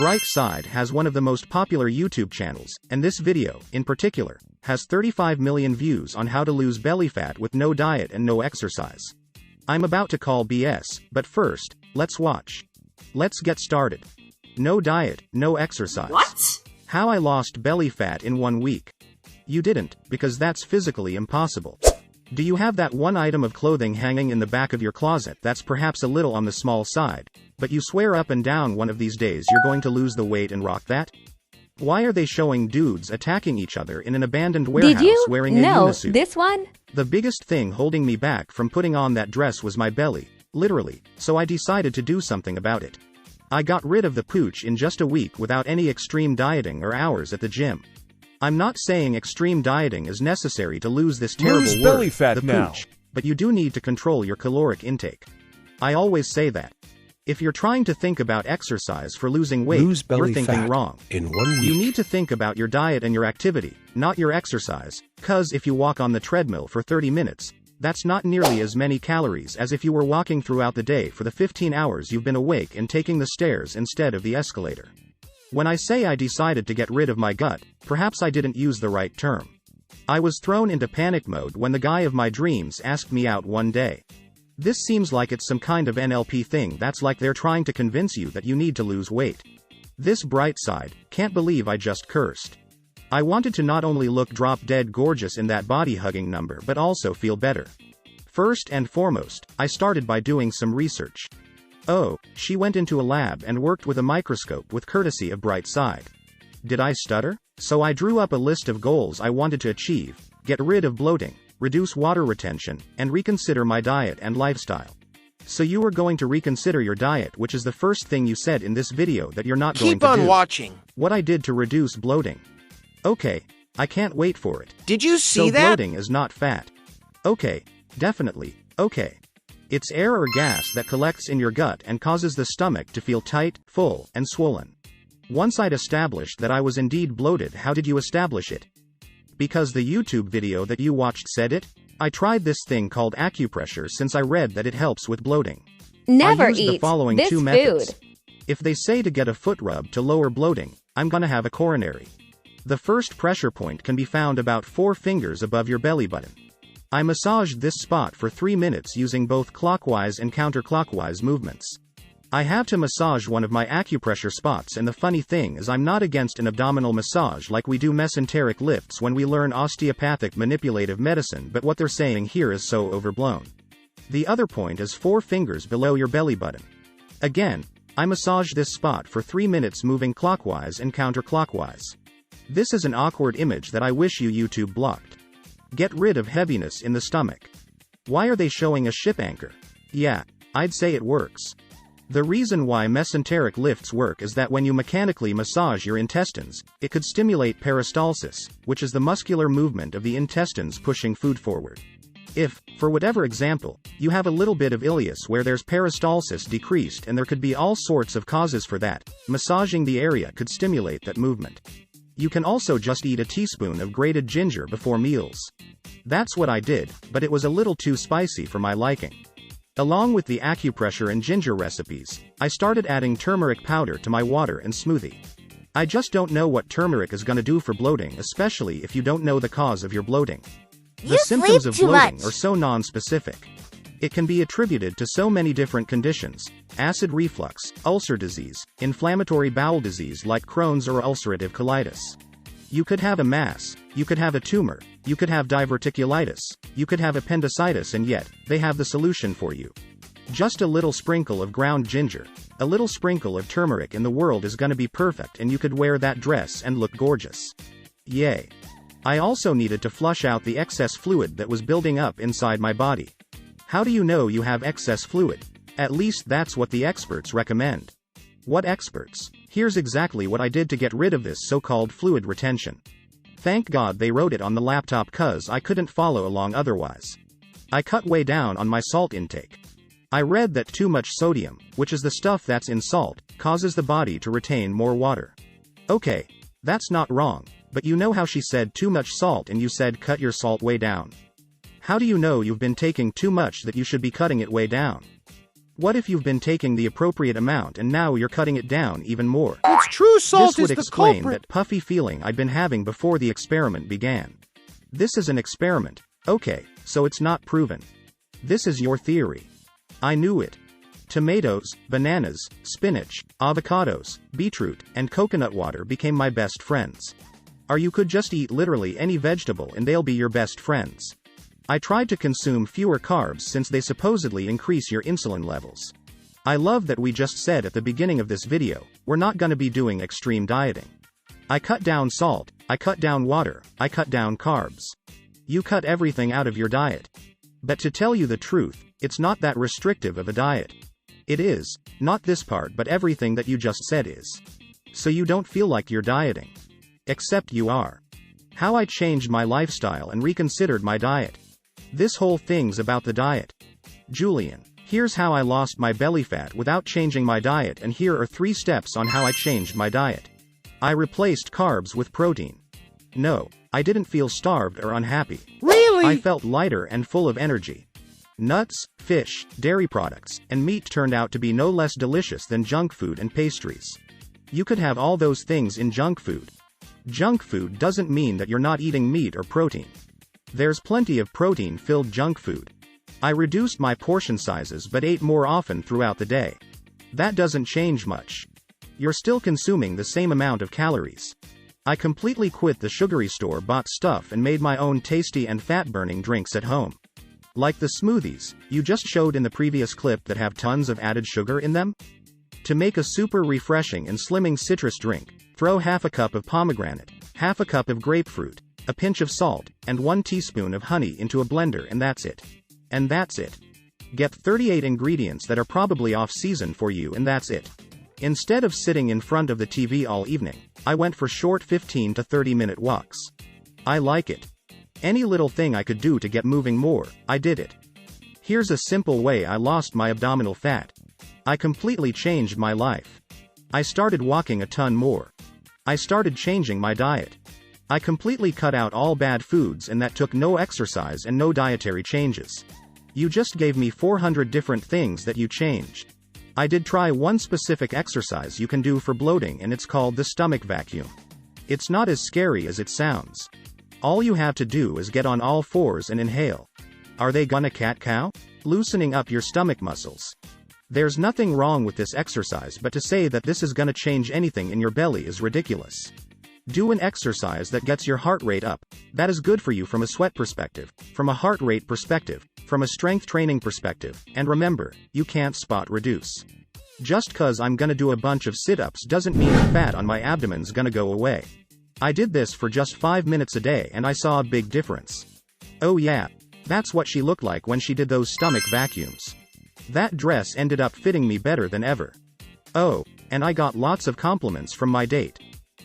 bright side has one of the most popular YouTube channels, and this video, in particular, has 35 million views on how to lose belly fat with no diet and no exercise. I'm about to call BS, but first, let's watch. Let's get started. No diet, no exercise. What? How I lost belly fat in 1 week. You didn't, because that's physically impossible. Do you have that one item of clothing hanging in the back of your closet that's perhaps a little on the small side, but you swear up and down one of these days you're going to lose the weight and rock that? Why are they showing dudes attacking each other in an abandoned warehouse wearing a unisuit? This one? The biggest thing holding me back from putting on that dress was my belly, literally, so I decided to do something about it. I got rid of the pooch in just a week without any extreme dieting or hours at the gym. I'm not saying extreme dieting is necessary to lose this terrible belly fat the now. pooch, but you do need to control your caloric intake. I always say that. If you're trying to think about exercise for losing weight, you're thinking wrong. In 1 week. You need to think about your diet and your activity, not your exercise, cause if you walk on the treadmill for 30 minutes, that's not nearly as many calories as if you were walking throughout the day for the 15 hours you've been awake and taking the stairs instead of the escalator. When I say I decided to get rid of my gut, perhaps I didn't use the right term. I was thrown into panic mode when the guy of my dreams asked me out one day. This seems like it's some kind of NLP thing that's like they're trying to convince you that you need to lose weight. This bright side, can't believe I just cursed. I wanted to not only look drop-dead gorgeous in that body-hugging number but also feel better. First and foremost, I started by doing some research. Oh, she went into a lab and worked with a microscope with courtesy of Bright Side. Did I stutter? So I drew up a list of goals I wanted to achieve: get rid of bloating, reduce water retention, and reconsider my diet and lifestyle. So you were going to reconsider your diet, which is the first thing you said in this video that you're not going to do. Keep on watching. What I did to reduce bloating. Okay, I can't wait for it. Did you see that? So bloating is not fat. Okay, definitely, okay. It's air or gas that collects in your gut and causes the stomach to feel tight, full, and swollen. Once I'd established that I was indeed bloated, how did you establish it? Because the YouTube video that you watched said it? I tried this thing called acupressure since I read that it helps with bloating. Never I used eat the following this two methods. food. If they say to get a foot rub to lower bloating, I'm gonna have a coronary. The first pressure point can be found about 4 fingers above your belly button. I massaged this spot for 3 minutes using both clockwise and counterclockwise movements. I have to massage one of my acupressure spots, and the funny thing is I'm not against an abdominal massage like we do mesenteric lifts when we learn osteopathic manipulative medicine, but what they're saying here is so overblown. The other point is 4 fingers below your belly button. Again, I massaged this spot for 3 minutes moving clockwise and counterclockwise. This is an awkward image that I wish YouTube blocked. Get rid of heaviness in the stomach. Why are they showing a ship anchor? Yeah, I'd say it works. The reason why mesenteric lifts work is that when you mechanically massage your intestines, it could stimulate peristalsis, which is the muscular movement of the intestines pushing food forward. If, for whatever example, you have a little bit of ileus where there's peristalsis decreased, and there could be all sorts of causes for that, massaging the area could stimulate that movement. You can also just eat a teaspoon of grated ginger before meals. That's what I did, but it was a little too spicy for my liking. Along with the acupressure and ginger recipes, I started adding turmeric powder to my water and smoothie. I just don't know what turmeric is gonna do for bloating, especially if you don't know the cause of your bloating. The symptoms of bloating are so non-specific. It can be attributed to so many different conditions: acid reflux, ulcer disease, inflammatory bowel disease like Crohn's or ulcerative colitis. You could have a mass, you could have a tumor, you could have diverticulitis, you could have appendicitis, and yet, they have the solution for you. Just a little sprinkle of ground ginger, a little sprinkle of turmeric, and the world is gonna be perfect and you could wear that dress and look gorgeous. Yay. I also needed to flush out the excess fluid that was building up inside my body. How do you know you have excess fluid? At least that's what the experts recommend. What experts? Here's exactly what I did to get rid of this so-called fluid retention. Thank God they wrote it on the laptop, cause I couldn't follow along otherwise. I cut way down on my salt intake. I read that too much sodium, which is the stuff that's in salt, causes the body to retain more water. Okay, that's not wrong, but you know how she said too much salt and you said cut your salt way down. How do you know you've been taking too much that you should be cutting it way down? What if you've been taking the appropriate amount and now you're cutting it down even more? It's true salt This would is the explain culprit. that puffy feeling I'd been having before the experiment began. This is an experiment. Okay, so it's not proven. This is your theory. I knew it. Tomatoes, bananas, spinach, avocados, beetroot, and coconut water became my best friends. Or you could just eat literally any vegetable and they'll be your best friends. I tried to consume fewer carbs since they supposedly increase your insulin levels. I love that we just said at the beginning of this video, we're not gonna be doing extreme dieting. I cut down salt, I cut down water, I cut down carbs. You cut everything out of your diet. But to tell you the truth, it's not that restrictive of a diet. It is, not this part but everything that you just said is. So you don't feel like you're dieting. Except you are. How I changed my lifestyle and reconsidered my diet. This whole thing's about the diet. Julian, here's how I lost my belly fat without changing my diet, and here are 3 steps on how I changed my diet. I replaced carbs with protein. No, I didn't feel starved or unhappy. Really? I felt lighter and full of energy. Nuts, fish, dairy products, and meat turned out to be no less delicious than junk food and pastries. You could have all those things in junk food. Junk food doesn't mean that you're not eating meat or protein. There's plenty of protein-filled junk food. I reduced my portion sizes but ate more often throughout the day. That doesn't change much. You're still consuming the same amount of calories. I completely quit the sugary store-bought stuff and made my own tasty and fat-burning drinks at home. Like the smoothies you just showed in the previous clip that have tons of added sugar in them. To make a super refreshing and slimming citrus drink, throw half a cup of pomegranate, half a cup of grapefruit, a pinch of salt, and 1 teaspoon of honey into a blender, and that's it. And that's it. Get 38 ingredients that are probably off-season for you, and that's it. Instead of sitting in front of the TV all evening, I went for short 15 to 30-minute walks. I like it. Any little thing I could do to get moving more, I did it. Here's a simple way I lost my abdominal fat. I completely changed my life. I started walking a ton more. I started changing my diet. I completely cut out all bad foods, and that took no exercise and no dietary changes. You just gave me 400 different things that you changed. I did try one specific exercise you can do for bloating, and it's called the stomach vacuum. It's not as scary as it sounds. All you have to do is get on all fours and inhale. Are they gonna cat-cow? Loosening up your stomach muscles. There's nothing wrong with this exercise, but to say that this is gonna change anything in your belly is ridiculous. Do an exercise that gets your heart rate up. That is good for you from a sweat perspective, from a heart rate perspective, from a strength training perspective, and remember, you can't spot reduce. Just cause I'm gonna do a bunch of sit-ups doesn't mean the fat on my abdomen's gonna go away. I did this for just 5 minutes a day and I saw a big difference. Oh yeah, that's what she looked like when she did those stomach vacuums. That dress ended up fitting me better than ever. Oh, and I got lots of compliments from my date.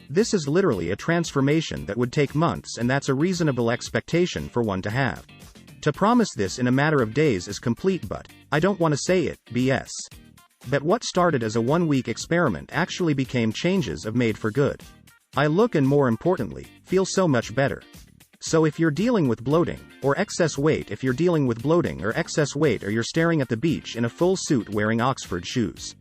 This is literally a transformation that would take months, and that's a reasonable expectation for one to have. To promise this in a matter of days is complete but, I don't want to say it, BS. But what started as a 1-week experiment actually became changes of made for good. I look, and more importantly, feel so much better. So if you're dealing with bloating, or excess weight, if you're dealing with bloating or excess weight, or you're staring at the beach in a full suit wearing Oxford shoes.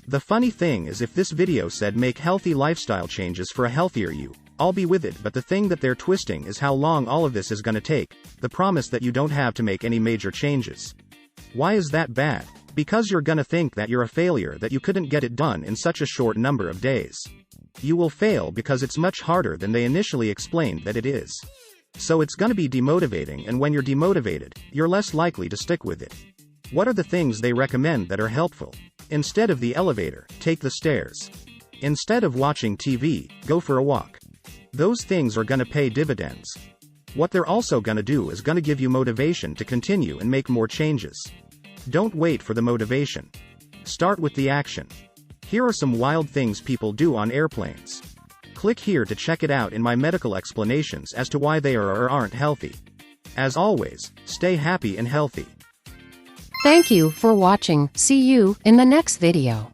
The funny thing is, if this video said make healthy lifestyle changes for a healthier you, I'll be with it, but the thing that they're twisting is how long all of this is gonna take, the promise that you don't have to make any major changes. Why is that bad? Because you're gonna think that you're a failure, that you couldn't get it done in such a short number of days. You will fail because it's much harder than they initially explained that it is. So it's gonna be demotivating, and when you're demotivated, you're less likely to stick with it. What are the things they recommend that are helpful? Instead of the elevator, take the stairs. Instead of watching TV, go for a walk. Those things are gonna pay dividends. What they're also gonna do is gonna give you motivation to continue and make more changes. Don't wait for the motivation. Start with the action. Here are some wild things people do on airplanes. Click here to check it out in my medical explanations as to why they are or aren't healthy. As always, stay happy and healthy. Thank you for watching. See you in the next video.